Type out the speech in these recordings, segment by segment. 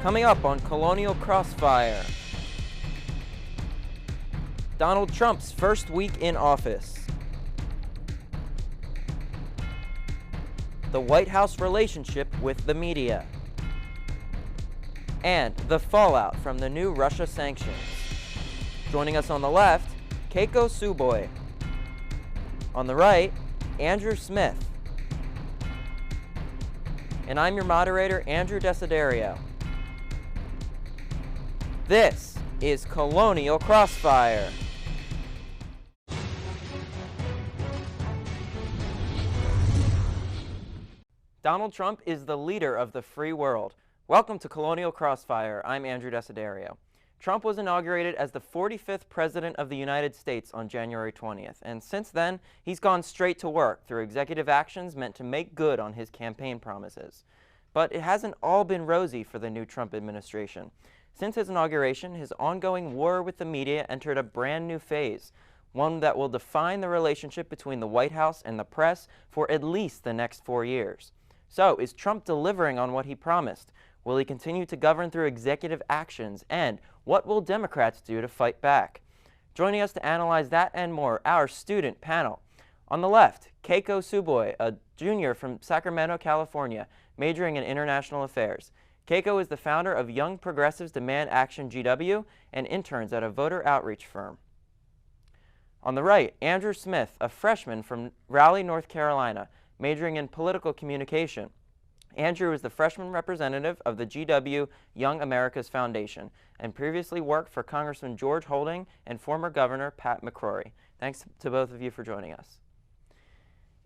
Coming up on Colonial Crossfire, Donald Trump's first week in office, the White House relationship with the media, and the fallout from the new Russia sanctions. Joining us on the left, Keiko Suboy. On the right, Andrew Smith. And I'm your moderator, Andrew Desiderio. This is Colonial Crossfire. Donald Trump is the leader of the free world. Welcome to Colonial Crossfire. I'm Andrew Desiderio. Trump was inaugurated as the 45th President of the United States on January 20th, and since then, he's gone straight to work through executive actions meant to make good on his campaign promises. But it hasn't all been rosy for the new Trump administration. Since his inauguration, his ongoing war with the media entered a brand new phase, one that will define the relationship between the White House and the press for at least the next 4 years. So, is Trump delivering on what he promised? Will he continue to govern through executive actions? And what will Democrats do to fight back? Joining us to analyze that and more, our student panel. On the left, Keiko Suboy, a junior from Sacramento, California, majoring in international affairs. Keiko is the founder of Young Progressives Demand Action GW and interns at a voter outreach firm. On the right, Andrew Smith, a freshman from Raleigh, North Carolina, majoring in political communication. Andrew is the freshman representative of the GW Young America's Foundation and previously worked for Congressman George Holding and former Governor Pat McCrory. Thanks to both of you for joining us.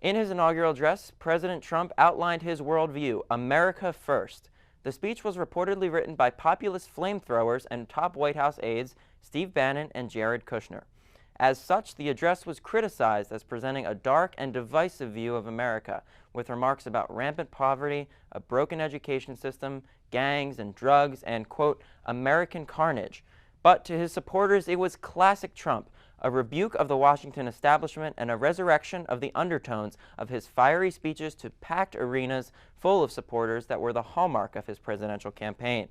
In his inaugural address, President Trump outlined his worldview, America First. The speech was reportedly written by populist flamethrowers and top White House aides Steve Bannon and Jared Kushner. As such, the address was criticized as presenting a dark and divisive view of America, with remarks about rampant poverty, a broken education system, gangs and drugs, and, quote, American carnage. But to his supporters, it was classic Trump, a rebuke of the Washington establishment and a resurrection of the undertones of his fiery speeches to packed arenas full of supporters that were the hallmark of his presidential campaign.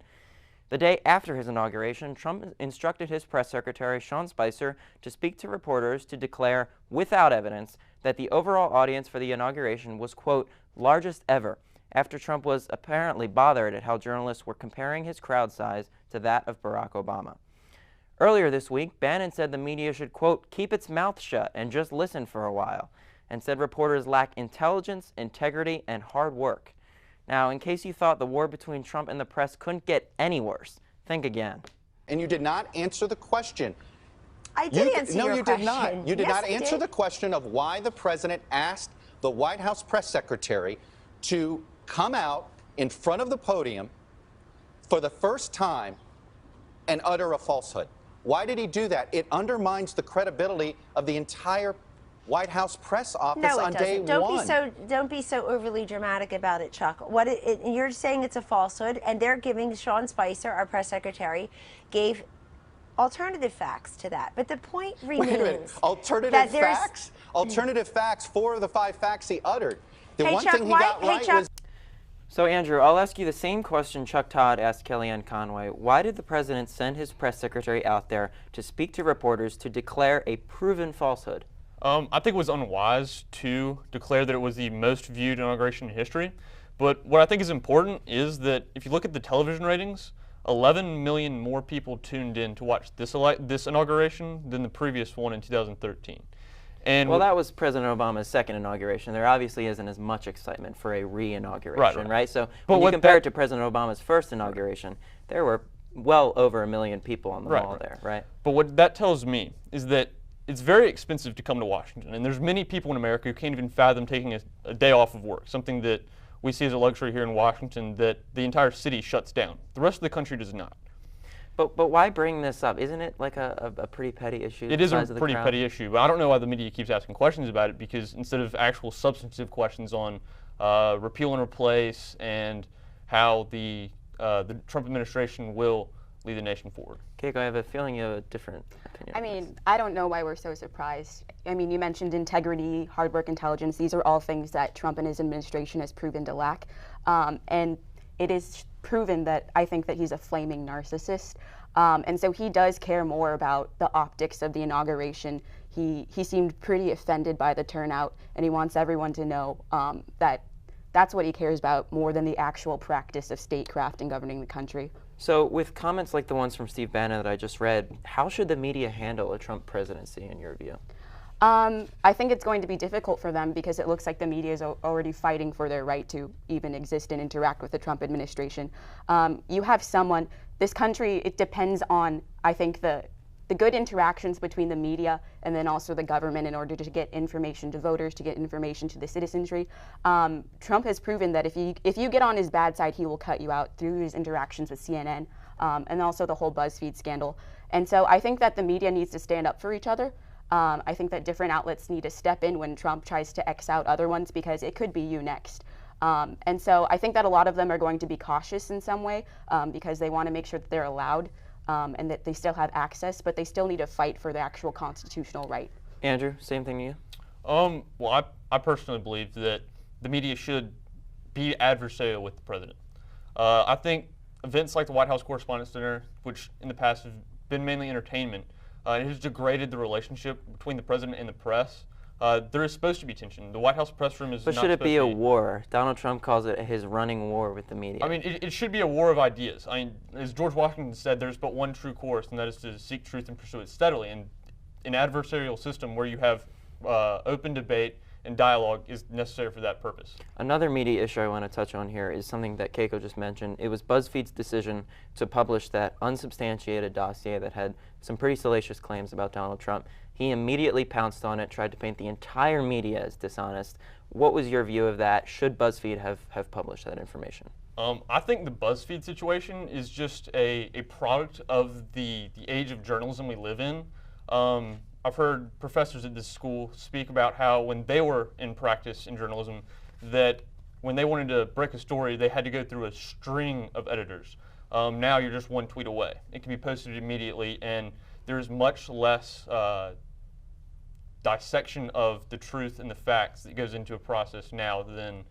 The day after his inauguration, Trump instructed his press secretary, Sean Spicer, to speak to reporters to declare, without evidence, that the overall audience for the inauguration was, quote, largest ever, after Trump was apparently bothered at how journalists were comparing his crowd size to that of Barack Obama. Earlier this week, Bannon said the media should, quote, keep its mouth shut and just listen for a while, and said reporters lack intelligence, integrity, and hard work. Now, in case you thought the war between Trump and the press couldn't get any worse, think again. And you did not answer the question. I did answer your question. No, you did not. You did not answer the question of why the president asked the White House press secretary to come out in front of the podium for the first time and utter a falsehood. Why did he do that? It undermines the credibility of the entire White House press office on day one. Don't be so overly dramatic about it, Chuck. You're saying it's a falsehood, and they're giving Sean Spicer, our press secretary, gave alternative facts to that. But the point remains. Wait a minute. Alternative facts? Alternative facts. 4 of the 5 facts he uttered. The one thing he got right was. So, Andrew, I'll ask you the same question Chuck Todd asked Kellyanne Conway. Why did the president send his press secretary out there to speak to reporters to declare a proven falsehood? I think it was unwise to declare that it was the most viewed inauguration in history. But what I think is important is that if you look at the television ratings, 11 million more people tuned in to watch this inauguration than the previous one in 2013. And well, that was President Obama's second inauguration. There obviously isn't as much excitement for a re-inauguration, right? So when you compare it to President Obama's first inauguration, there were well over 1 million people on the mall there, right? But what that tells me is that it's very expensive to come to Washington, and there's many people in America who can't even fathom taking a day off of work, something that we see as a luxury here in Washington that the entire city shuts down. The rest of the country does not. But why bring this up? Isn't it like a pretty petty issue? It is a pretty petty issue, but I don't know why the media keeps asking questions about it, because instead of actual substantive questions on repeal and replace and how the Trump administration will lead the nation forward. Keiko, I have a feeling you have a different opinion. I mean, I don't know why we're so surprised. I mean, you mentioned integrity, hard work, intelligence. These are all things that Trump and his administration has proven to lack. And it is proven that I think that he's a flaming narcissist. And so he does care more about the optics of the inauguration. He seemed pretty offended by the turnout, and he wants everyone to know that that's what he cares about more than the actual practice of statecraft and governing the country. So with comments like the ones from Steve Bannon that I just read, how should the media handle a Trump presidency in your view? I think it's going to be difficult for them because it looks like the media is already fighting for their right to even exist and interact with the Trump administration. You have someone, this country, it depends on, I think, the good interactions between the media and then also the government in order to get information to voters, to get information to the citizenry. Trump has proven that if you get on his bad side, he will cut you out through his interactions with CNN and also the whole BuzzFeed scandal. And so I think that the media needs to stand up for each other. I think that different outlets need to step in when Trump tries to X out other ones because it could be you next. And so I think that a lot of them are going to be cautious in some way because they want to make sure that they're allowed and that they still have access, but they still need to fight for the actual constitutional right. Andrew, same thing to you? Well, I personally believe that the media should be adversarial with the president. I think events like the White House Correspondents' Dinner, which in the past have been mainly entertainment, it has degraded the relationship between the president and the press. There is supposed to be tension. The White House press room is But not should it be a supposed to war? Donald Trump calls it his running war with the media. I mean, it should be a war of ideas. I mean, as George Washington said, there's but one true course, and that is to seek truth and pursue it steadily. And an adversarial system where you have open debate and dialogue is necessary for that purpose. Another media issue I want to touch on here is something that Keiko just mentioned. It was BuzzFeed's decision to publish that unsubstantiated dossier that had some pretty salacious claims about Donald Trump. He immediately pounced on it, tried to paint the entire media as dishonest. What was your view of that? Should BuzzFeed have published that information? I think the BuzzFeed situation is just a product of the age of journalism we live in. I've heard professors at this school speak about how when they were in practice in journalism, that when they wanted to break a story, they had to go through a string of editors. Now you're just one tweet away. It can be posted immediately, and there's much less dissection of the truth and the facts that goes into a process now than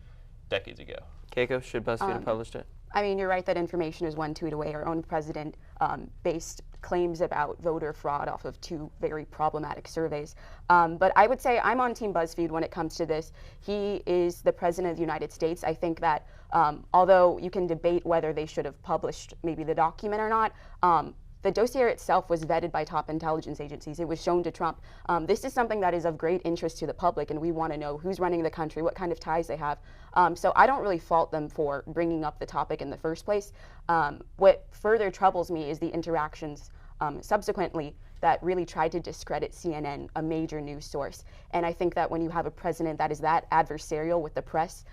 decades ago. Keiko, should BuzzFeed have published it? I mean, you're right that information is one tweet away. Our own president based claims about voter fraud off of 2 very problematic surveys. But I would say I'm on Team BuzzFeed when it comes to this. He is the president of the United States. I think that although you can debate whether they should have published maybe the document or not, the dossier itself was vetted by top intelligence agencies. It was shown to Trump. This is something that is of great interest to the public, and we want to know who's running the country, what kind of ties they have. So I don't really fault them for bringing up the topic in the first place. What further troubles me is the interactions subsequently that really tried to discredit CNN, a major news source. And I think that when you have a president that is that adversarial with the press,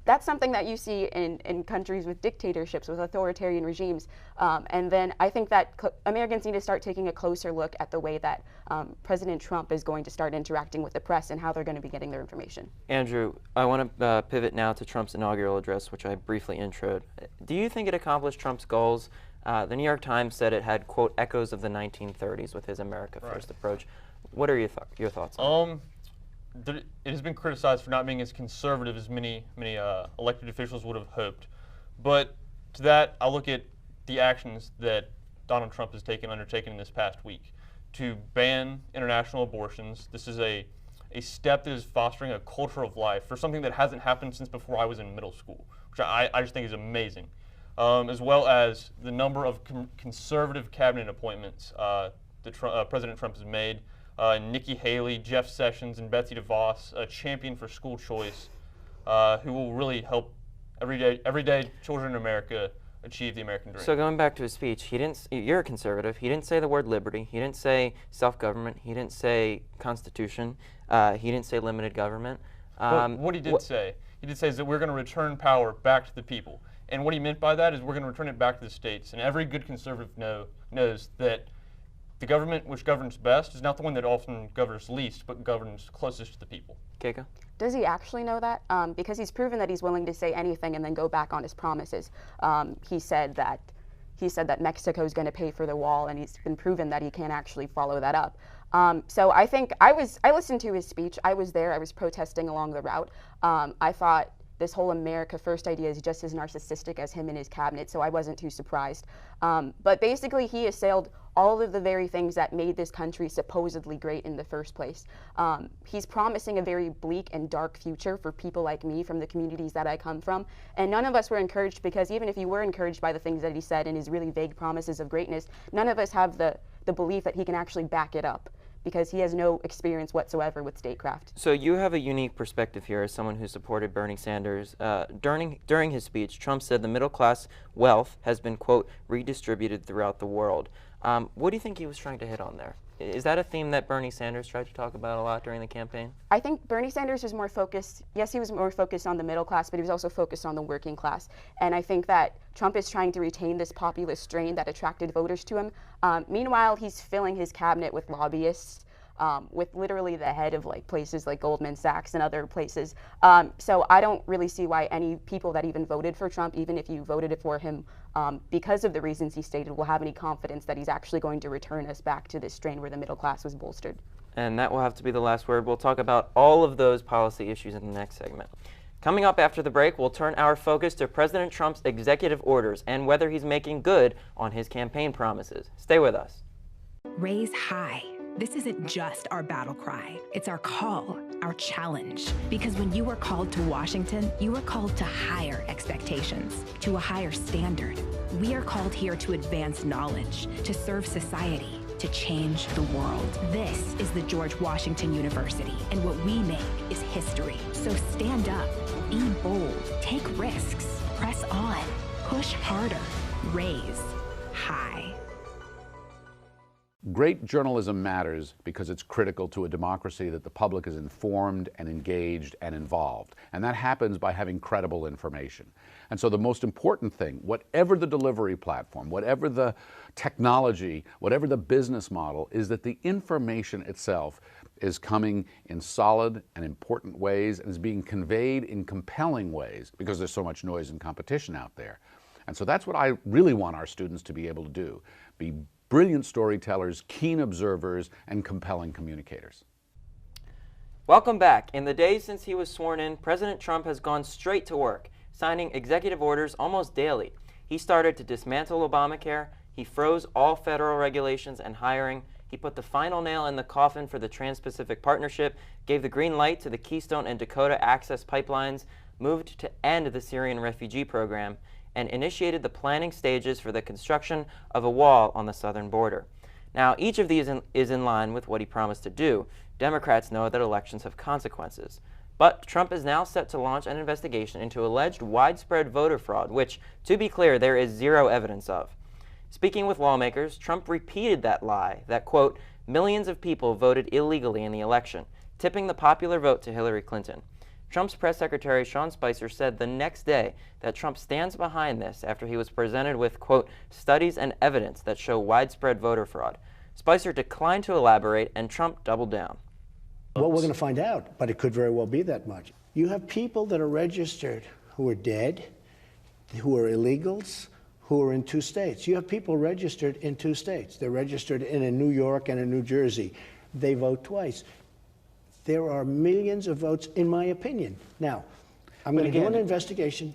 that's something that you see in countries with dictatorships, with authoritarian regimes. And then I think that Americans need to start taking a closer look at the way that President Trump is going to start interacting with the press and how they're going to be getting their information. Andrew, I want to pivot now to Trump's inaugural address, which I briefly introed. Do you think it accomplished Trump's goals? The New York Times said it had, quote, echoes of the 1930s with his America First approach. What are your thoughts on it has been criticized for not being as conservative as many elected officials would have hoped. But to that, I look at the actions that Donald Trump has undertaken in this past week to ban international abortions. This is a step that is fostering a culture of life for something that hasn't happened since before I was in middle school, which I just think is amazing. As well as the number of conservative cabinet appointments that President Trump has made. Nikki Haley, Jeff Sessions, and Betsy DeVos, a champion for school choice, who will really help everyday children in America achieve the American dream. So going back to his speech, you're a conservative. He didn't say the word liberty. He didn't say self-government. He didn't say constitution. He didn't say limited government. But what he did say is that we're going to return power back to the people. And what he meant by that is we're going to return it back to the states. And every good conservative knows that the government which governs best is not the one that often governs least, but governs closest to the people. Keiko? Does he actually know that? Because he's proven that he's willing to say anything and then go back on his promises. He said that Mexico is going to pay for the wall, and he's been proven that he can't actually follow that up. So I think I listened to his speech. I was there. I was protesting along the route. I thought this whole America First idea is just as narcissistic as him and his cabinet, so I wasn't too surprised. But basically, he assailed all of the very things that made this country supposedly great in the first place. He's promising a very bleak and dark future for people like me from the communities that I come from, and none of us were encouraged, because even if you were encouraged by the things that he said and his really vague promises of greatness, none of us have the belief that he can actually back it up, because he has no experience whatsoever with statecraft. So you have a unique perspective here as someone who supported Bernie Sanders. During his speech, Trump said the middle class wealth has been, quote, redistributed throughout the world. What do you think he was trying to hit on there? Is that a theme that Bernie Sanders tried to talk about a lot during the campaign? I think Bernie Sanders was more focused, yes, he was more focused on the middle class, but he was also focused on the working class. And I think that Trump is trying to retain this populist strain that attracted voters to him. Meanwhile, he's filling his cabinet with lobbyists, with literally the head of like places like Goldman Sachs and other places. So I don't really see why any people that even voted for Trump, even if you voted for him because of the reasons he stated, will have any confidence that he's actually going to return us back to this strain where the middle class was bolstered. And that will have to be the last word. We'll talk about all of those policy issues in the next segment. Coming up after the break, we'll turn our focus to President Trump's executive orders and whether he's making good on his campaign promises. Stay with us. Raise high. This isn't just our battle cry. It's our call, our challenge. Because when you are called to Washington, you are called to higher expectations, to a higher standard. We are called here to advance knowledge, to serve society, to change the world. This is the George Washington University, and what we make is history. So stand up, be bold, take risks, press on, push harder, raise high. Great journalism matters because it's critical to a democracy that the public is informed and engaged and involved. And that happens by having credible information. And so the most important thing, whatever the delivery platform, whatever the technology, whatever the business model, is that the information itself is coming in solid and important ways and is being conveyed in compelling ways, because there's so much noise and competition out there. And so that's what I really want our students to be able to do, be brilliant storytellers, keen observers, and compelling communicators. Welcome back. In the days since he was sworn in, President Trump has gone straight to work, signing executive orders almost daily. He started to dismantle Obamacare, he froze all federal regulations and hiring, he put the final nail in the coffin for the Trans-Pacific Partnership, gave the green light to the Keystone and Dakota Access pipelines, moved to end the Syrian refugee program, and initiated the planning stages for the construction of a wall on the southern border. Now, each of these is in line with what he promised to do. Democrats know that elections have consequences. But Trump is now set to launch an investigation into alleged widespread voter fraud, which, to be clear, there is zero evidence of. Speaking with lawmakers, Trump repeated that lie, that, quote, millions of people voted illegally in the election, tipping the popular vote to Hillary Clinton. Trump's press secretary, Sean Spicer, said the next day that Trump stands behind this after he was presented with, quote, studies and evidence that show widespread voter fraud. Spicer declined to elaborate, and Trump doubled down. Well, we're going to find out, but it could very well be that much. You have people that are registered who are dead, who are illegals, who are in 2 states. You have people registered in 2 states. They're registered in a New York and a New Jersey. They vote twice. There are millions of votes, in my opinion. Now, I'm going to do an investigation.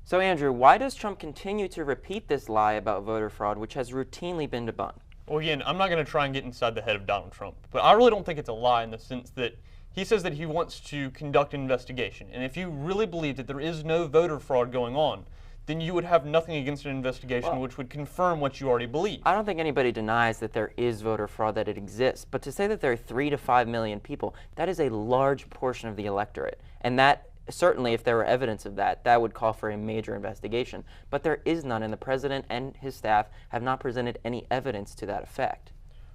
So, Andrew, why does Trump continue to repeat this lie about voter fraud, which has routinely been debunked? Well, again, I'm not going to try and get inside the head of Donald Trump, but I really don't think it's a lie in the sense that he says that he wants to conduct an investigation. And if you really believe that there is no voter fraud going on, then you would have nothing against an investigation which would confirm what you already believe. I don't think anybody denies that there is voter fraud, that it exists. But to say that there are 3 to 5 million people, that is a large portion of the electorate. And that, certainly, if there were evidence of that, that would call for a major investigation. But there is none, and the president and his staff have not presented any evidence to that effect.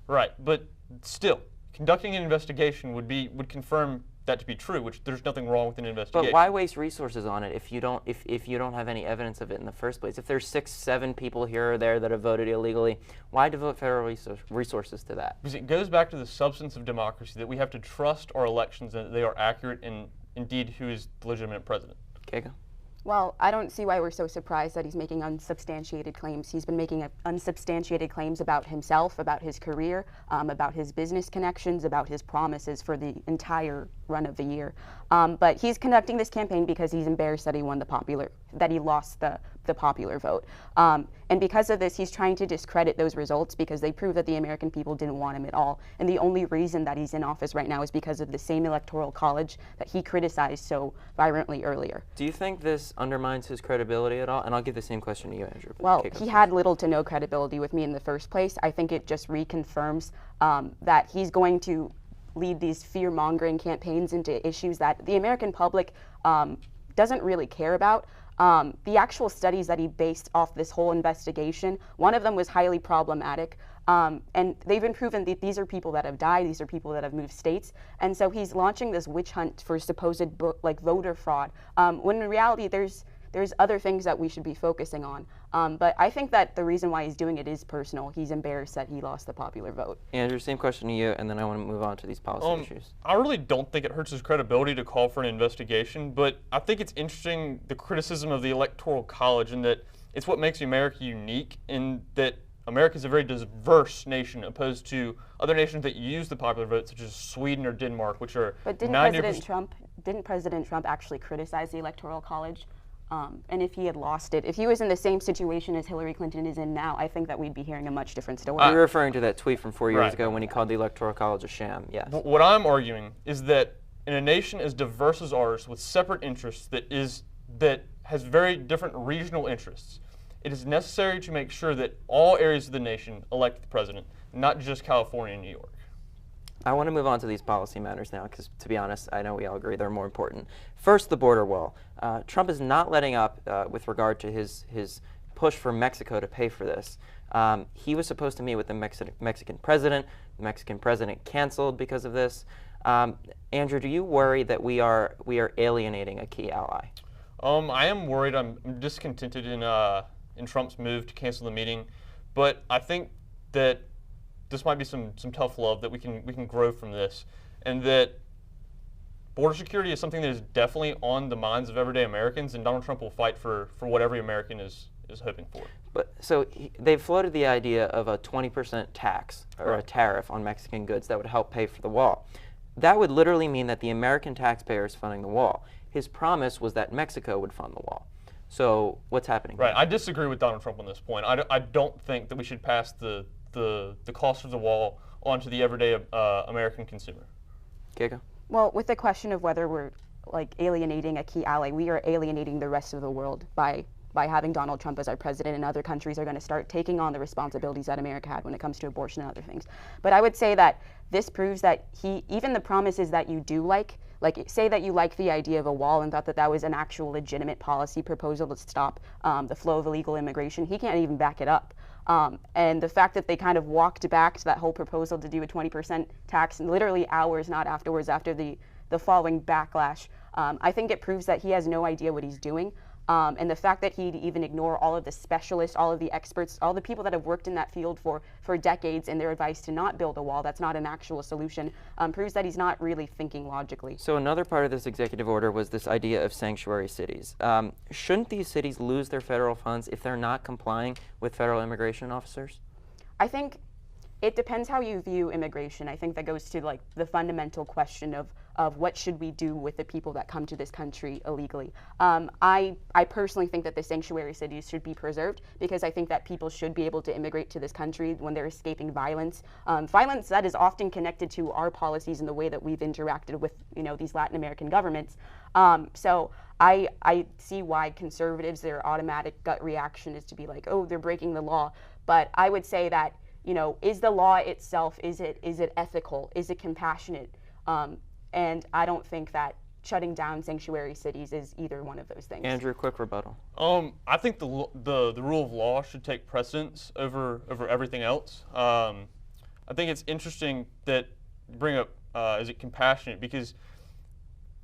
Right, but still, conducting an investigation would confirm that to be true, which there's nothing wrong with an investigation. But why waste resources on it if you don't have any evidence of it in the first place? If there's 6, 7 people here or there that have voted illegally, why devote federal resources to that? Because it goes back to the substance of democracy, that we have to trust our elections and that they are accurate and indeed who is the legitimate president. Keiko? Well, I don't see why we're so surprised that he's making unsubstantiated claims. He's been making unsubstantiated claims about himself, about his career, about his business connections, about his promises for the entire run of the year. But he's conducting this campaign because he's embarrassed that he lost the popular vote. And because of this, he's trying to discredit those results because they prove that the American people didn't want him at all. And the only reason that he's in office right now is because of the same electoral college that he criticized so violently earlier. Do you think this undermines his credibility at all? And I'll give the same question to you, Andrew. Well, he had little to no credibility with me in the first place. I think it just reconfirms that he's going to lead these fear-mongering campaigns into issues that the American public doesn't really care about. The actual studies that he based off this whole investigation, one of them was highly problematic. And they've been proven that these are people that have died, these are people that have moved states. And so he's launching this witch hunt for supposed voter fraud, when in reality there's other things that we should be focusing on. But I think that the reason why he's doing it is personal. He's embarrassed that he lost the popular vote. Andrew, same question to you, and then I want to move on to these policy issues. I really don't think it hurts his credibility to call for an investigation, but I think it's interesting the criticism of the Electoral College and that it's what makes America unique in that America is a very diverse nation opposed to other nations that use the popular vote, such as Sweden or Denmark, which are But didn't President Trump actually criticize the Electoral College? And if he had lost it, if he was in the same situation as Hillary Clinton is in now, I think that we'd be hearing a much different story. You're referring to that tweet from 4 years ago when he called the Electoral College a sham, yes. What I'm arguing is that in a nation as diverse as ours, with separate interests that has very different regional interests, it is necessary to make sure that all areas of the nation elect the president, not just California and New York. I want to move on to these policy matters now because, to be honest, I know we all agree they're more important. First, the border wall. Trump is not letting up with regard to his push for Mexico to pay for this. He was supposed to meet with the Mexican president. The Mexican president canceled because of this. Andrew, do you worry that we are alienating a key ally? I am worried. I'm discontented in Trump's move to cancel the meeting, but I think that this might be some tough love that we can grow from this, and that border security is something that is definitely on the minds of everyday Americans, and Donald Trump will fight for what every American is hoping for. But so they've floated the idea of a 20% tax or a tariff on Mexican goods that would help pay for the wall. That would literally mean that the American taxpayer is funding the wall. His promise was that Mexico would fund the wall. So what's happening? Right. I disagree with Donald Trump on this point. I don't think that we should pass the cost of the wall onto the everyday American consumer. Keiko? Well, with the question of whether we're alienating a key ally, we are alienating the rest of the world by having Donald Trump as our president, and other countries are going to start taking on the responsibilities that America had when it comes to abortion and other things. But I would say that this proves that even the promises that you do like say that you like the idea of a wall and thought that that was an actual legitimate policy proposal to stop the flow of illegal immigration, he can't even back it up. And the fact that they kind of walked back to that whole proposal to do a 20% tax literally hours, not afterwards, after the following backlash, I think it proves that he has no idea what he's doing. And the fact that he'd even ignore all of the specialists, all of the experts, all the people that have worked in that field for decades and their advice to not build a wall, that's not an actual solution, proves that he's not really thinking logically. So another part of this executive order was this idea of sanctuary cities. Shouldn't these cities lose their federal funds if they're not complying with federal immigration officers? I think it depends how you view immigration. I think that goes to the fundamental question of what should we do with the people that come to this country illegally. I personally think that the sanctuary cities should be preserved because I think that people should be able to immigrate to this country when they're escaping violence. Violence that is often connected to our policies and the way that we've interacted with these Latin American governments. So I see why conservatives, their automatic gut reaction is to be like, oh, they're breaking the law. But I would say that is the law itself, is it ethical? Is it compassionate? And I don't think that shutting down sanctuary cities is either one of those things. Andrew, quick rebuttal. I think the rule of law should take precedence over everything else. I think it's interesting that you bring up is it compassionate, because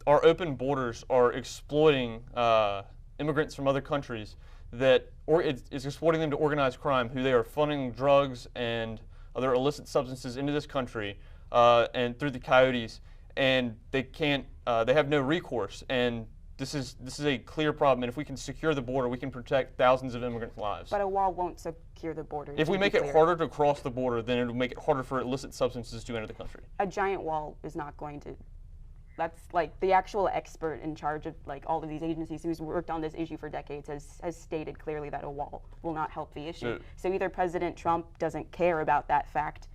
our open borders are exploiting immigrants from other countries it's exploiting them to organize crime, who they are funding drugs and other illicit substances into this country and through the coyotes, and they have no recourse, and this is a clear problem, and if we can secure the border, we can protect thousands of immigrant lives. But a wall won't secure the border. If we make it harder to cross the border, then it'll make it harder for illicit substances to enter the country. A giant wall is not going to. That's like the actual expert in charge of like all of these agencies who's worked on this issue for decades has stated clearly that a wall will not help the issue. So either President Trump doesn't care about that fact,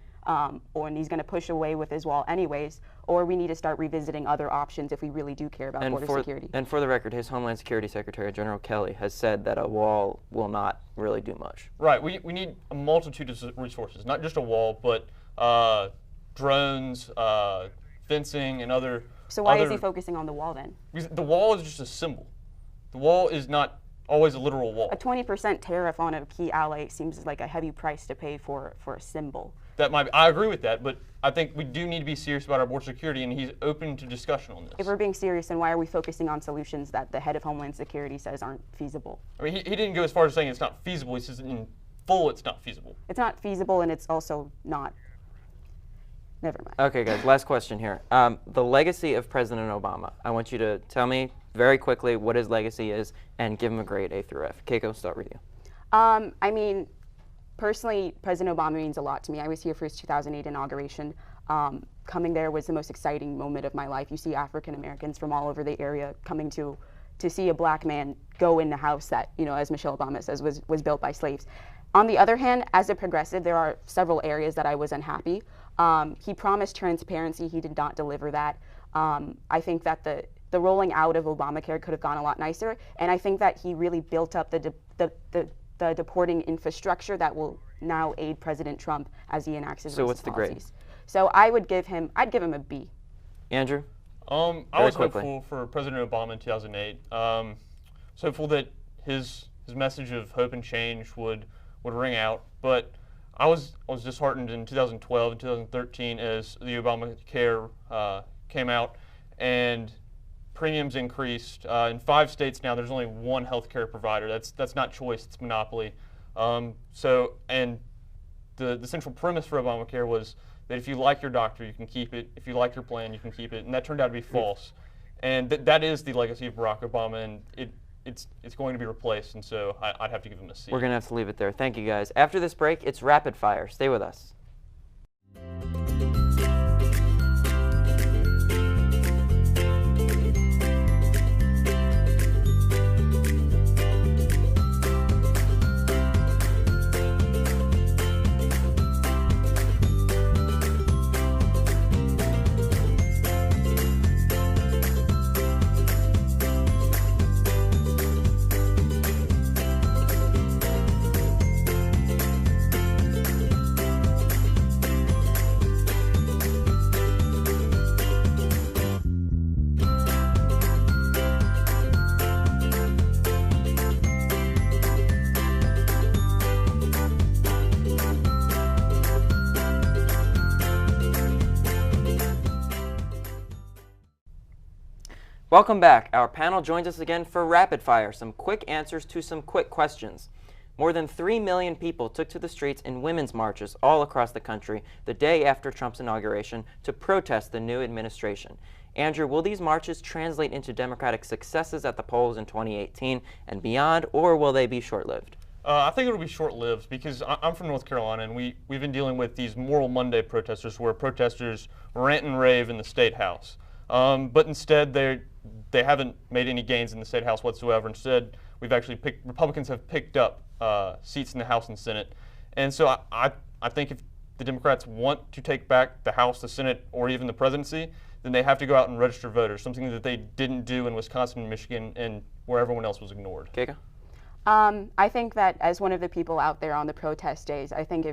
or he's going to push away with his wall anyways, or we need to start revisiting other options if we really do care about border security. And for the record, his Homeland Security Secretary, General Kelly, has said that a wall will not really do much. Right. We need a multitude of resources, not just a wall, but drones, fencing, and other. So why is he focusing on the wall then? Because the wall is just a symbol. The wall is not always a literal wall. A 20% tariff on a key ally seems like a heavy price to pay for a symbol. That might be, I agree with that, but I think we do need to be serious about our border security, and he's open to discussion on this. If we're being serious, then why are we focusing on solutions that the head of Homeland Security says aren't feasible? I mean, he didn't go as far as saying it's not feasible. He says in full it's not feasible. It's not feasible, and it's also not. Never mind. Okay, guys, last question here. The legacy of President Obama. I want you to tell me very quickly what his legacy is and give him a grade A through F. Keiko, start with you. I mean, personally, President Obama means a lot to me. I was here for his 2008 inauguration. Coming there was the most exciting moment of my life. You see African Americans from all over the area coming to see a black man go in the house that, you know, as Michelle Obama says, was built by slaves. On the other hand, as a progressive, there are several areas that I was unhappy. He promised transparency. He did not deliver that. I think that the rolling out of Obamacare could have gone a lot nicer, and I think that he really built up the deporting infrastructure that will now aid President Trump as he enacts his policies. The grade? So I'd give him a B. Andrew? I was hopeful for President Obama in 2008. I was hopeful that his message of hope and change would ring out, but I was disheartened in 2012 and 2013 as the Obamacare came out and premiums increased. In 5 states now, there's only one healthcare provider. That's not choice; it's monopoly. And the central premise for Obamacare was that if you like your doctor, you can keep it. If you like your plan, you can keep it. And that turned out to be false. And that is the legacy of Barack Obama, and it's going to be replaced. And so I'd have to give him a C. We're going to have to leave it there. Thank you, guys. After this break, it's rapid fire. Stay with us. Welcome back. Our panel joins us again for Rapid Fire, some quick answers to some quick questions. More than 3 million people took to the streets in women's marches all across the country the day after Trump's inauguration to protest the new administration. Andrew, will these marches translate into Democratic successes at the polls in 2018 and beyond, or will they be short-lived? I think it'll be short-lived because I'm from North Carolina, and we've been dealing with these Moral Monday protesters where protesters rant and rave in the State House. But instead, they haven't made any gains in the State House whatsoever. Instead, Republicans have picked up seats in the House and Senate. And so I think if the Democrats want to take back the House, the Senate, or even the presidency, then they have to go out and register voters, something that they didn't do in Wisconsin and Michigan and where everyone else was ignored. Keiko? I think that as one of the people out there on the protest days, I think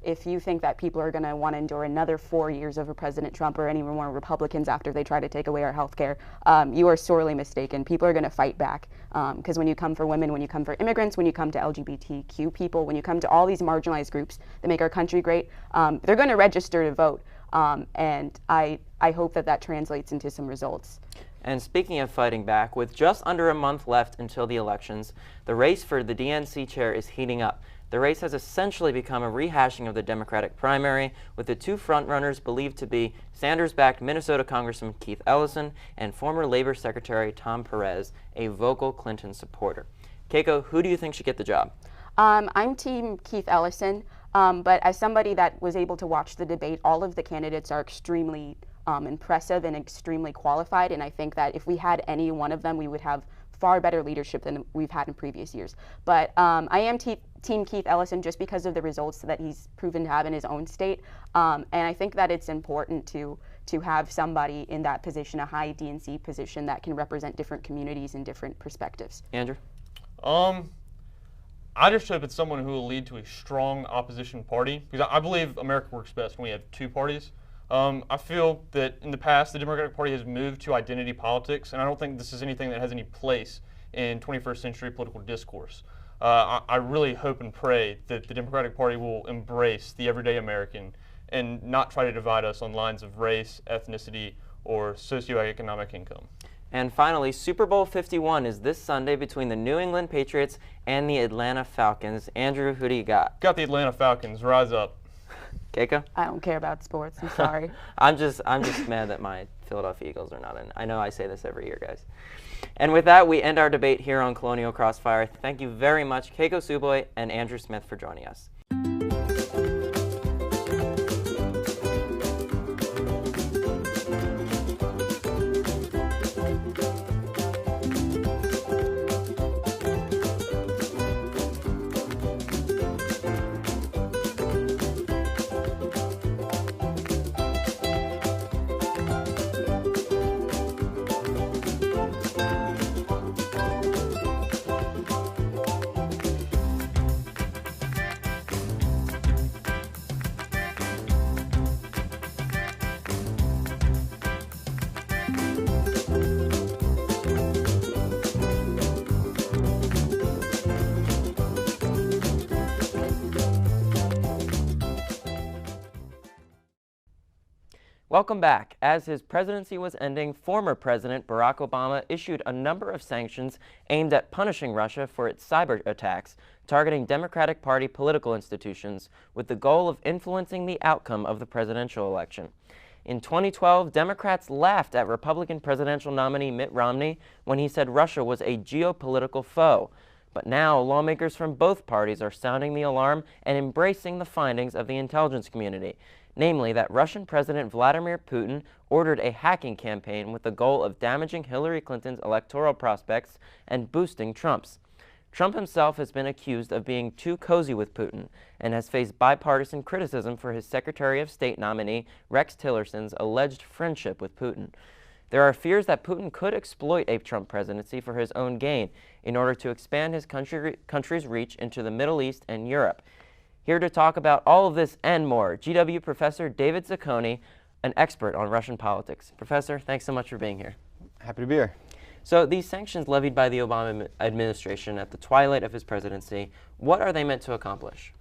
if you think that people are going to want to endure another 4 years of a President Trump or any more Republicans after they try to take away our health care, you are sorely mistaken. People are going to fight back because when you come for women, when you come for immigrants, when you come to LGBTQ people, when you come to all these marginalized groups that make our country great, they're going to register to vote. And I hope that translates into some results. And speaking of fighting back, with just under a month left until the elections, the race for the DNC chair is heating up. The race has essentially become a rehashing of the Democratic primary, with the two frontrunners believed to be Sanders-backed Minnesota Congressman Keith Ellison and former Labor Secretary Tom Perez, a vocal Clinton supporter. Keiko, who do you think should get the job? I'm Team Keith Ellison, but as somebody that was able to watch the debate, all of the candidates are extremely impressive and extremely qualified, and I think that if we had any one of them, we would have far better leadership than we've had in previous years. But I am Team Keith Ellison just because of the results that he's proven to have in his own state, and I think that it's important to have somebody in that position, a high DNC position, that can represent different communities and different perspectives. Andrew? I just hope it's someone who will lead to a strong opposition party, because I believe America works best when we have two parties. I feel that in the past, the Democratic Party has moved to identity politics, and I don't think this is anything that has any place in 21st century political discourse. I really hope and pray that the Democratic Party will embrace the everyday American and not try to divide us on lines of race, ethnicity, or socioeconomic income. And finally, Super Bowl 51 is this Sunday between the New England Patriots and the Atlanta Falcons. Andrew, who do you got? Got the Atlanta Falcons. Rise up. Keiko? I don't care about sports. I'm sorry. I'm just mad that my Philadelphia Eagles are not in. I know I say this every year, guys. And with that, we end our debate here on Colonial Crossfire. Thank you very much, Keiko Suboy and Andrew Smith, for joining us. Welcome back. As his presidency was ending, former President Barack Obama issued a number of sanctions aimed at punishing Russia for its cyber attacks, targeting Democratic Party political institutions with the goal of influencing the outcome of the presidential election. In 2012, Democrats laughed at Republican presidential nominee Mitt Romney when he said Russia was a geopolitical foe. But now, lawmakers from both parties are sounding the alarm and embracing the findings of the intelligence community, namely that Russian President Vladimir Putin ordered a hacking campaign with the goal of damaging Hillary Clinton's electoral prospects and boosting Trump's. Trump himself has been accused of being too cozy with Putin and has faced bipartisan criticism for his Secretary of State nominee Rex Tillerson's alleged friendship with Putin. There are fears that Putin could exploit a Trump presidency for his own gain in order to expand his country's reach into the Middle East and Europe. Here to talk about all of this and more, GW Professor David Zacconi, an expert on Russian politics. Professor, thanks so much for being here. Happy to be here. So these sanctions levied by the Obama administration at the twilight of his presidency, what are they meant to accomplish?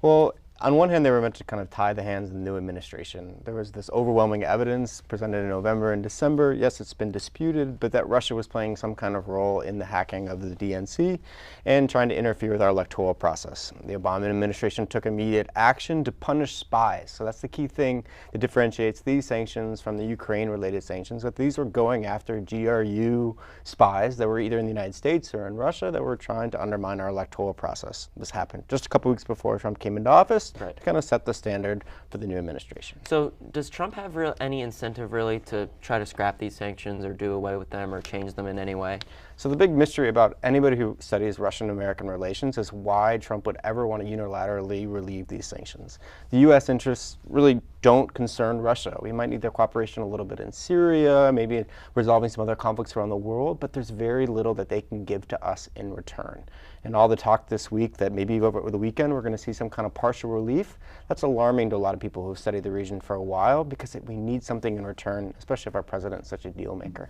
Well, on one hand, they were meant to kind of tie the hands of the new administration. There was this overwhelming evidence presented in November and December. Yes, it's been disputed, but that Russia was playing some kind of role in the hacking of the DNC and trying to interfere with our electoral process. The Obama administration took immediate action to punish spies. So that's the key thing that differentiates these sanctions from the Ukraine-related sanctions, that these were going after GRU spies that were either in the United States or in Russia that were trying to undermine our electoral process. This happened just a couple weeks before Trump came into office. Right. To kind of set the standard for the new administration. So does Trump have any incentive really to try to scrap these sanctions or do away with them or change them in any way? So the big mystery about anybody who studies Russian-American relations is why Trump would ever want to unilaterally relieve these sanctions. The U.S. interests really don't concern Russia. We might need their cooperation a little bit in Syria, maybe resolving some other conflicts around the world, but there's very little that they can give to us in return. And all the talk this week that maybe over the weekend we're going to see some kind of partial relief, that's alarming to a lot of people who've studied the region for a while because we need something in return, especially if our president's such a deal maker.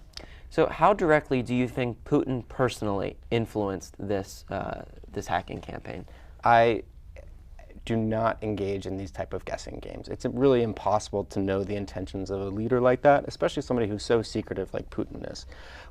So how directly do you think Putin personally influenced this, this hacking campaign? I do not engage in these type of guessing games. It's really impossible to know the intentions of a leader like that, especially somebody who's so secretive like Putin is.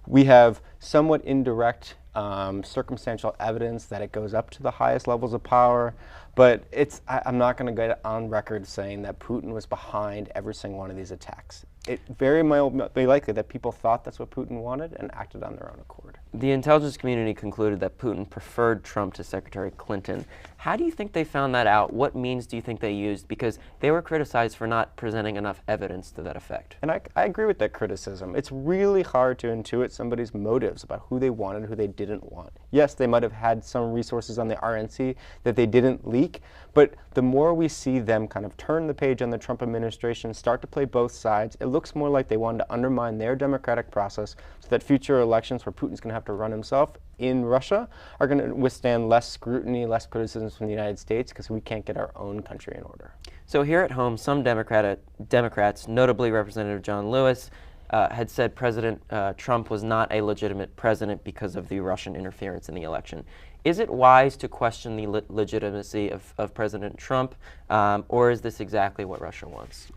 We have somewhat indirect circumstantial evidence that it goes up to the highest levels of power. But I'm not going to get on record saying that Putin was behind every single one of these attacks. It very might be likely that people thought that's what Putin wanted and acted on their own accord. The intelligence community concluded that Putin preferred Trump to Secretary Clinton. How do you think they found that out? What means do you think they used? Because they were criticized for not presenting enough evidence to that effect. And I agree with that criticism. It's really hard to intuit somebody's motives about who they wanted, who they didn't want. Yes, they might have had some resources on the RNC that they didn't leak, but the more we see them kind of turn the page on the Trump administration, start to play both sides, it looks more like they wanted to undermine their democratic process so that future elections where Putin's going to have to run himself in Russia are going to withstand less scrutiny, less criticism from the United States because we can't get our own country in order. So here at home, some Democrats, notably Representative John Lewis, had said President Trump was not a legitimate president because of the Russian interference in the election. Is it wise to question the legitimacy of President Trump, or is this exactly what Russia wants?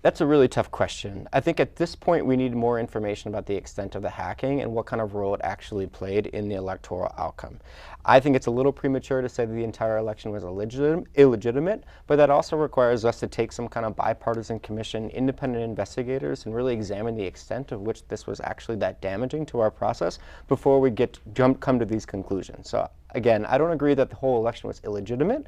That's a really tough question. I think at this point we need more information about the extent of the hacking and what kind of role it actually played in the electoral outcome. I think it's a little premature to say that the entire election was illegitimate, but that also requires us to take some kind of bipartisan commission, independent investigators, and really examine the extent of which this was actually that damaging to our process before we come to these conclusions. So again, I don't agree that the whole election was illegitimate,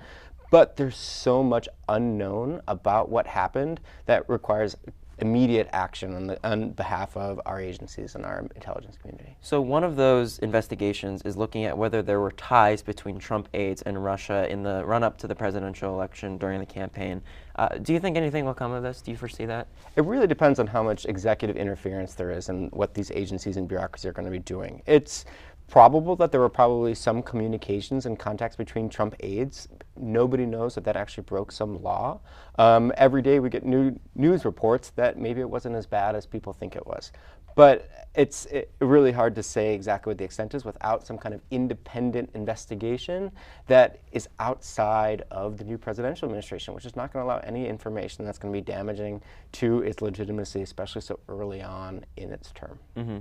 but there's so much unknown about what happened that requires immediate action on behalf of our agencies and our intelligence community. So one of those investigations is looking at whether there were ties between Trump aides and Russia in the run-up to the presidential election during the campaign. Do you think anything will come of this? Do you foresee that? It really depends on how much executive interference there is and what these agencies and bureaucracy are going to be doing. It's probable that there were probably some communications and contacts between Trump aides. Nobody knows that that actually broke some law. Every day we get new news reports that maybe it wasn't as bad as people think it was. But it's really hard to say exactly what the extent is without some kind of independent investigation that is outside of the new presidential administration, which is not going to allow any information that's going to be damaging to its legitimacy, especially so early on in its term. Mm-hmm.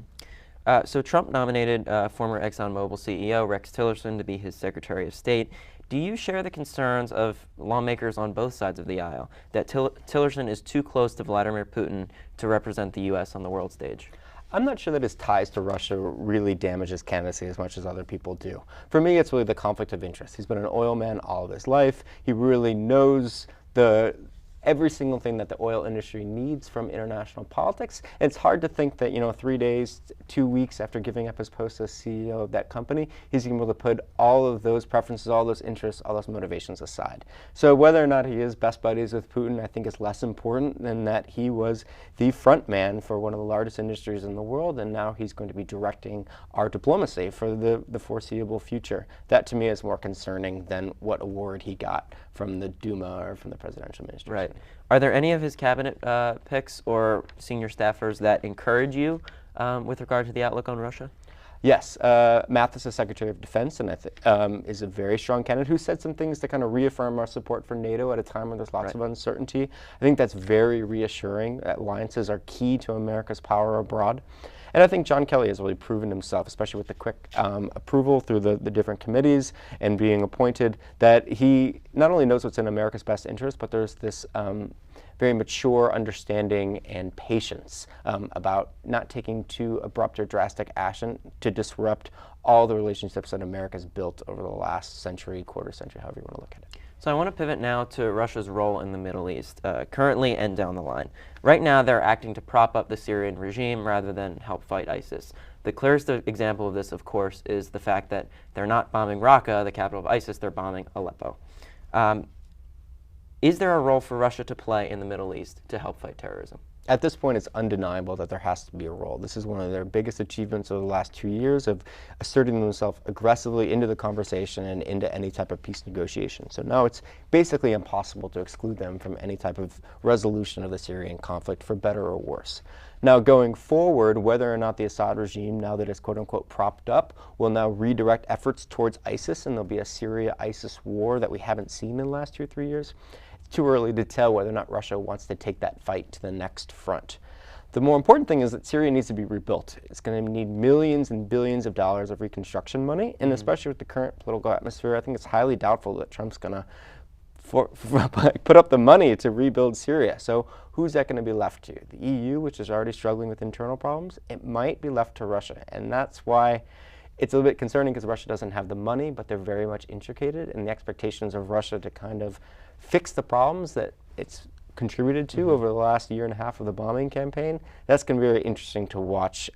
So Trump nominated former ExxonMobil CEO Rex Tillerson to be his Secretary of State. Do you share the concerns of lawmakers on both sides of the aisle that Tillerson is too close to Vladimir Putin to represent the U.S. on the world stage? I'm not sure that his ties to Russia really damage his candidacy as much as other people do. For me, it's really the conflict of interest. He's been an oil man all of his life. He really knows every single thing that the oil industry needs from international politics. And it's hard to think that, 3 days, 2 weeks after giving up his post as CEO of that company, he's able to put all of those preferences, all those interests, all those motivations aside. So whether or not he is best buddies with Putin, I think is less important than that he was the front man for one of the largest industries in the world, and now he's going to be directing our diplomacy for the foreseeable future. That to me is more concerning than what award he got from the Duma or from the presidential administration. Right. Are there any of his cabinet picks or senior staffers that encourage you with regard to the outlook on Russia? Yes, Mathis is Secretary of Defense, and I think is a very strong candidate who said some things to kind of reaffirm our support for NATO at a time when there's lots of uncertainty. I think that's very reassuring. Alliances are key to America's power abroad. And I think John Kelly has really proven himself, especially with the quick approval through the different committees and being appointed, that he not only knows what's in America's best interest, but there's this very mature understanding and patience about not taking too abrupt or drastic action to disrupt all the relationships that America's built over the last century, quarter century, however you want to look at it. So I want to pivot now to Russia's role in the Middle East, currently and down the line. Right now, they're acting to prop up the Syrian regime rather than help fight ISIS. The clearest example of this, of course, is the fact that they're not bombing Raqqa, the capital of ISIS, they're bombing Aleppo. Is there a role for Russia to play in the Middle East to help fight terrorism? At this point, it's undeniable that there has to be a role. This is one of their biggest achievements over the last 2 years of asserting themselves aggressively into the conversation and into any type of peace negotiation. So now it's basically impossible to exclude them from any type of resolution of the Syrian conflict, for better or worse. Now, going forward, whether or not the Assad regime, now that it's quote-unquote propped up, will now redirect efforts towards ISIS, and there'll be a Syria-ISIS war that we haven't seen in the last 2 or 3 years, too early to tell whether or not Russia wants to take that fight to the next front. The more important thing is that Syria needs to be rebuilt. It's going to need millions and billions of dollars of reconstruction money, and especially with the current political atmosphere, I think it's highly doubtful that Trump's going to put up the money to rebuild Syria. So who's that going to be left to? The EU, which is already struggling with internal problems? It might be left to Russia, and that's why it's a little bit concerning, because Russia doesn't have the money, but they're very much intricated, and the expectations of Russia to kind of fix the problems that it's contributed to over the last year and a half of the bombing campaign, that's going to be very interesting to watch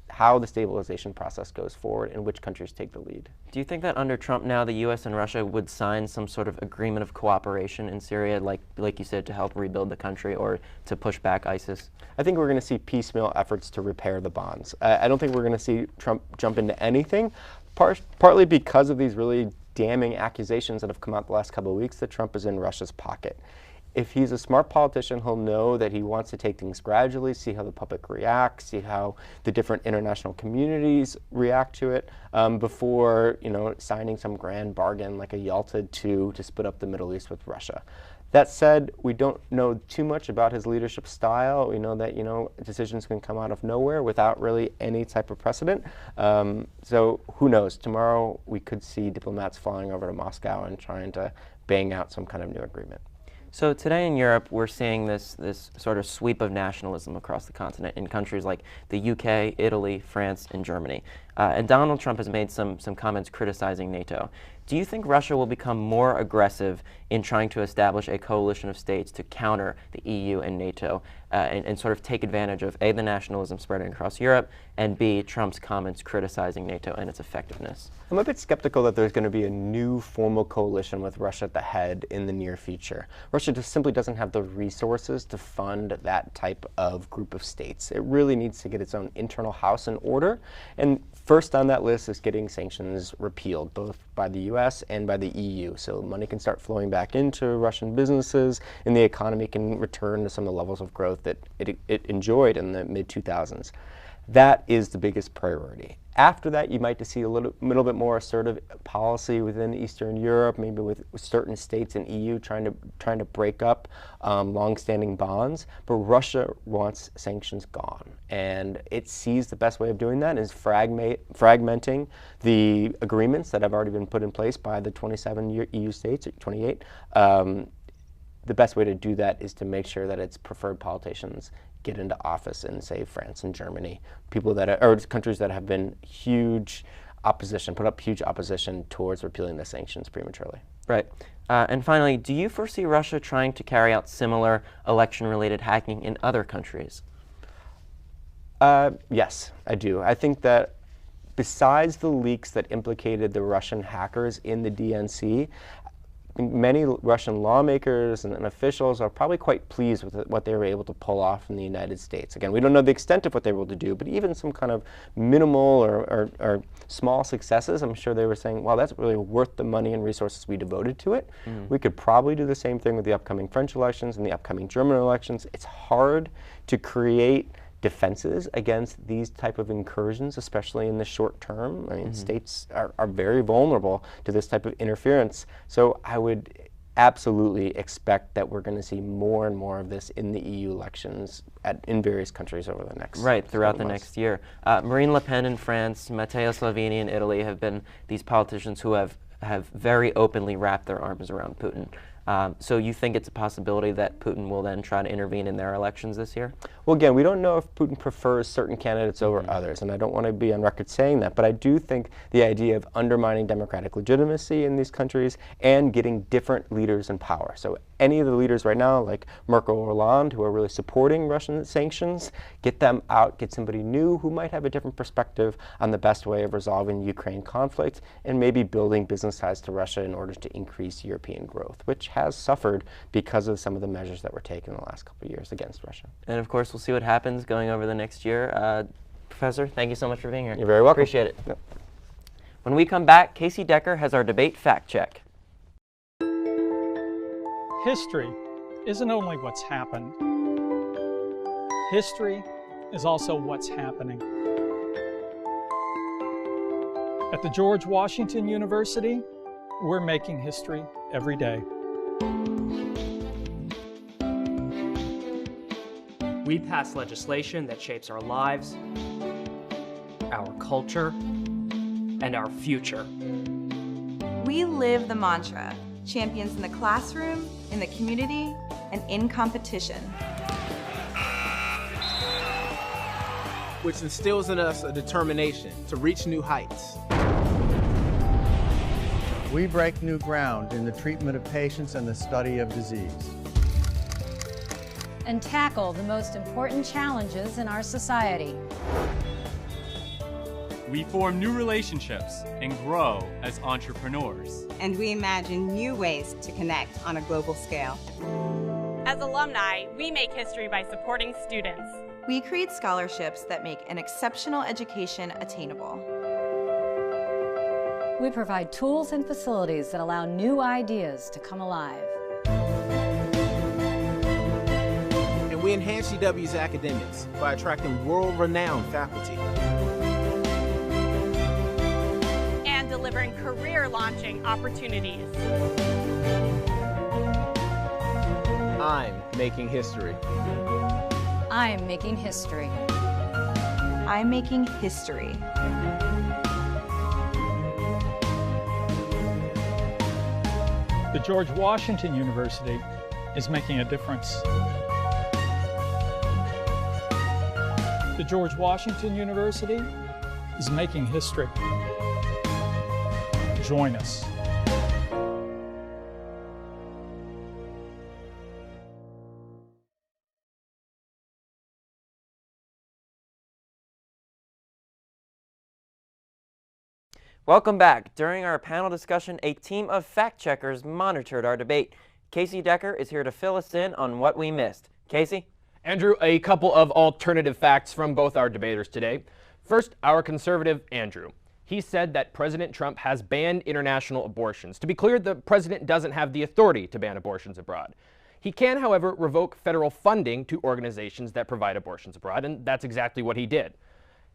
how the stabilization process goes forward and which countries take the lead. Do you think that under Trump now the U.S. and Russia would sign some sort of agreement of cooperation in Syria, like you said, to help rebuild the country or to push back ISIS? I think we're going to see piecemeal efforts to repair the bonds. I don't think we're going to see Trump jump into anything, partly because of these really damning accusations that have come out the last couple of weeks that Trump is in Russia's pocket. If he's a smart politician, he'll know that he wants to take things gradually, see how the public reacts, see how the different international communities react to it before, signing some grand bargain like a Yalta II to split up the Middle East with Russia. That said, we don't know too much about his leadership style. We know that, decisions can come out of nowhere without really any type of precedent. So who knows? Tomorrow we could see diplomats flying over to Moscow and trying to bang out some kind of new agreement. So today in Europe, we're seeing this sort of sweep of nationalism across the continent in countries like the UK, Italy, France, and Germany. And Donald Trump has made some comments criticizing NATO. Do you think Russia will become more aggressive in trying to establish a coalition of states to counter the EU and NATO and sort of take advantage of A, the nationalism spreading across Europe, and B, Trump's comments criticizing NATO and its effectiveness? I'm a bit skeptical that there's going to be a new formal coalition with Russia at the head in the near future. Russia just simply doesn't have the resources to fund that type of group of states. It really needs to get its own internal house in order. And first on that list is getting sanctions repealed, both by the US and by the EU. So money can start flowing back into Russian businesses, and the economy can return to some of the levels of growth that it enjoyed in the mid-2000s. That is the biggest priority. After that, you might see a little bit more assertive policy within Eastern Europe, maybe with certain states in EU trying to break up long-standing bonds. But Russia wants sanctions gone, and it sees the best way of doing that is fragmenting the agreements that have already been put in place by the 27 EU states, or 28. The best way to do that is to make sure that its preferred politicians get into office in, say, France and Germany, or countries that have been put up huge opposition towards repealing the sanctions prematurely. Right. And finally, do you foresee Russia trying to carry out similar election-related hacking in other countries? Yes, I do. I think that besides the leaks that implicated the Russian hackers in the DNC, many Russian lawmakers and officials are probably quite pleased with what they were able to pull off in the United States. Again, we don't know the extent of what they were able to do, but even some kind of minimal or small successes, I'm sure they were saying, well, that's really worth the money and resources we devoted to it. We could probably do the same thing with the upcoming French elections and the upcoming German elections. It's hard to create defenses against these type of incursions, especially in the short term. I mean, states are very vulnerable to this type of interference. So I would absolutely expect that we're going to see more and more of this in the EU elections in various countries over the next throughout the next year. Marine Le Pen in France, Matteo Salvini in Italy have been these politicians who have very openly wrapped their arms around Putin. So you think it's a possibility that Putin will then try to intervene in their elections this year? Well, again, we don't know if Putin prefers certain candidates over others, and I don't want to be on record saying that, but I do think the idea of undermining democratic legitimacy in these countries and getting different leaders in power. So any of the leaders right now, like Merkel or Hollande, who are really supporting Russian sanctions, get them out, get somebody new who might have a different perspective on the best way of resolving the Ukraine conflict, and maybe building business ties to Russia in order to increase European growth, which has suffered because of some of the measures that were taken in the last couple of years against Russia. And of course, we'll see what happens going over the next year. Professor, thank you so much for being here. You're very welcome. Appreciate it. Yep. When we come back, Casey Decker has our debate fact check. History isn't only what's happened. History is also what's happening. At the George Washington University, we're making history every day. We pass legislation that shapes our lives, our culture, and our future. We live the mantra, champions in the classroom, in the community, and in competition. Which instills in us a determination to reach new heights. We break new ground in the treatment of patients and the study of disease. And tackle the most important challenges in our society. We form new relationships and grow as entrepreneurs. And we imagine new ways to connect on a global scale. As alumni, we make history by supporting students. We create scholarships that make an exceptional education attainable. We provide tools and facilities that allow new ideas to come alive. And we enhance UW's academics by attracting world-renowned faculty. And delivering career-launching opportunities. I'm making history. I'm making history. I'm making history. The George Washington University is making a difference. The George Washington University is making history. Join us. Welcome back. During our panel discussion, a team of fact-checkers monitored our debate. Casey Decker is here to fill us in on what we missed. Casey? Andrew, a couple of alternative facts from both our debaters today. First, our conservative Andrew. He said that President Trump has banned international abortions. To be clear, the president doesn't have the authority to ban abortions abroad. He can, however, revoke federal funding to organizations that provide abortions abroad, and that's exactly what he did.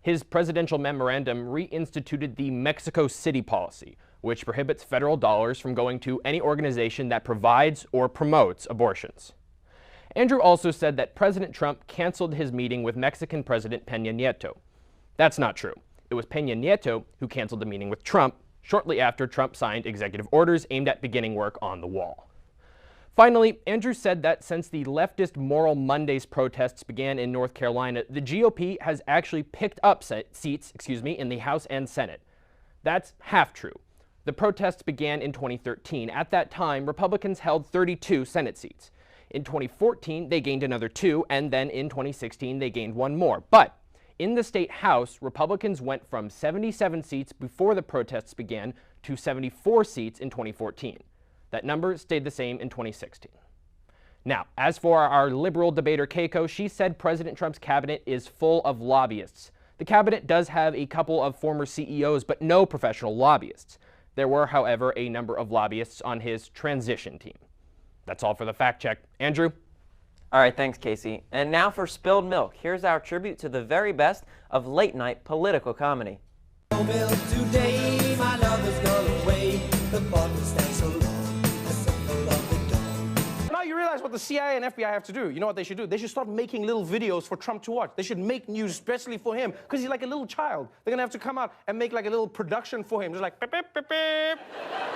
His presidential memorandum reinstituted the Mexico City policy, which prohibits federal dollars from going to any organization that provides or promotes abortions. Andrew also said that President Trump canceled his meeting with Mexican President Peña Nieto. That's not true. It was Peña Nieto who canceled the meeting with Trump shortly after Trump signed executive orders aimed at beginning work on the wall. Finally, Andrew said that since the leftist Moral Mondays protests began in North Carolina, the GOP has actually picked up seats in the House and Senate. That's half true. The protests began in 2013. At that time, Republicans held 32 Senate seats. In 2014, they gained another 2, and then in 2016, they gained 1 more. But in the state House, Republicans went from 77 seats before the protests began to 74 seats in 2014. That number stayed the same in 2016. Now, as for our liberal debater Keiko, she said President Trump's cabinet is full of lobbyists. The cabinet does have a couple of former CEOs, but no professional lobbyists. There were, however, a number of lobbyists on his transition team. That's all for the fact check. Andrew? All right, thanks, Casey. And now for Spilled Milk. Here's our tribute to the very best of late-night political comedy. Today, my love has gone away. The bottle stands so long. Now you realize what the CIA and FBI have to do. You know what they should do? They should start making little videos for Trump to watch. They should make news especially for him, because he's like a little child. They're gonna have to come out and make like a little production for him, just like beep, beep, beep, beep.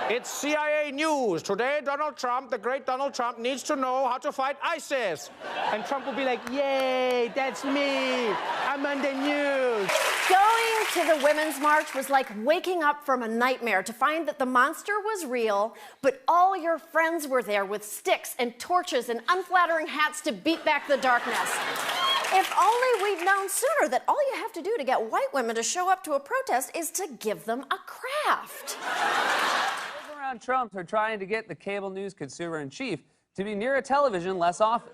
It's CIA news. Today, Donald Trump, the great Donald Trump, needs to know how to fight ISIS. And Trump will be like, yay, that's me. I'm on the news. Going to the Women's March was like waking up from a nightmare to find that the monster was real, but all your friends were there with sticks and torches and unflattering hats to beat back the darkness. If only we'd known sooner that all you have to do to get white women to show up to a protest is to give them a craft. Those around Trump are trying to get the cable news consumer-in-chief to be near a television less often.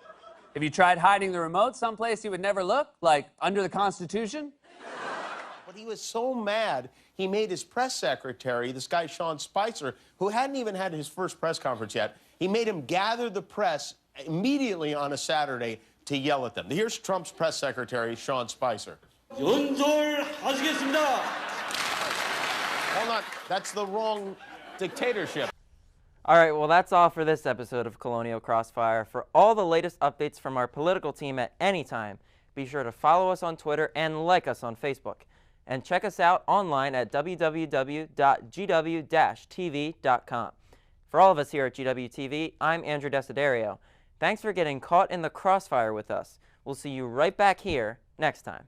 If you tried hiding the remote someplace he would never look, like under the Constitution? But he was so mad, he made his press secretary, this guy Sean Spicer, who hadn't even had his first press conference yet, he made him gather the press immediately on a Saturday to yell at them. Here's Trump's press secretary, Sean Spicer. 연설하시겠습니다. Hold on, that's the wrong dictatorship. All right, well, that's all for this episode of Colonial Crossfire. For all the latest updates from our political team at any time, be sure to follow us on Twitter and like us on Facebook. And check us out online at www.gw-tv.com. For all of us here at GW-TV, I'm Andrew Desiderio. Thanks for getting caught in the crossfire with us. We'll see you right back here next time.